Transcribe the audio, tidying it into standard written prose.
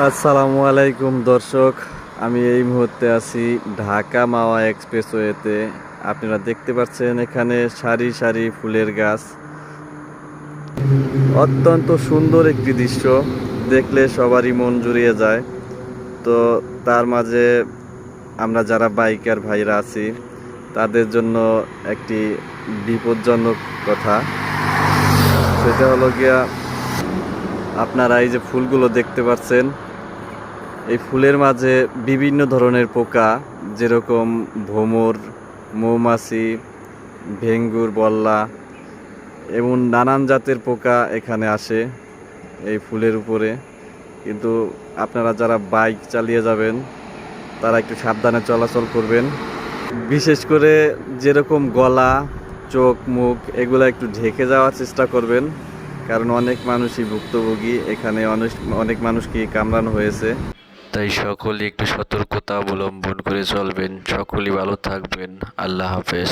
আসসালামু আলাইকুম দর্শক, আমি এই মুহূর্তে আছি ঢাকা মাওয়া এক্সপ্রেসওয়েতে। আপনারা দেখতে পাচ্ছেন এখানে সারি সারি ফুলের গাছ। অত্যন্ত সুন্দর একটি দৃশ্য, দেখলে সবারই মন জুড়িয়ে যায়। তো তার মাঝে আমরা যারা বাইকার ভাইরা আছি তাদের জন্য একটি বিপজ্জনক কথা, সেটা হলো গিয়া আপনারা এই যে ফুলগুলো দেখতে পাচ্ছেন, এই ফুলের মাঝে বিভিন্ন ধরনের পোকা, যেরকম ভ্রমর, মৌমাছি, ভেঙ্গুর, বল্লা এবং নানান জাতের পোকা এখানে আসে এই ফুলের উপরে। কিন্তু আপনারা যারা বাইক চালিয়ে যাবেন তারা একটু সাবধানে চলাচল করবেন। বিশেষ করে যেরকম গলা, চোখ, মুখ এগুলো একটু ঢেকে যাওয়ার চেষ্টা করবেন, কারণ অনেক মানুষই ভুক্তভোগী। এখানে অনেক অনেক মানুষকে কামড়ানো হয়েছে। তাই সকলে একটু সতর্কতা অবলম্বন করে চলবেন। সকলেই ভালো থাকবেন। আল্লাহ হাফেজ।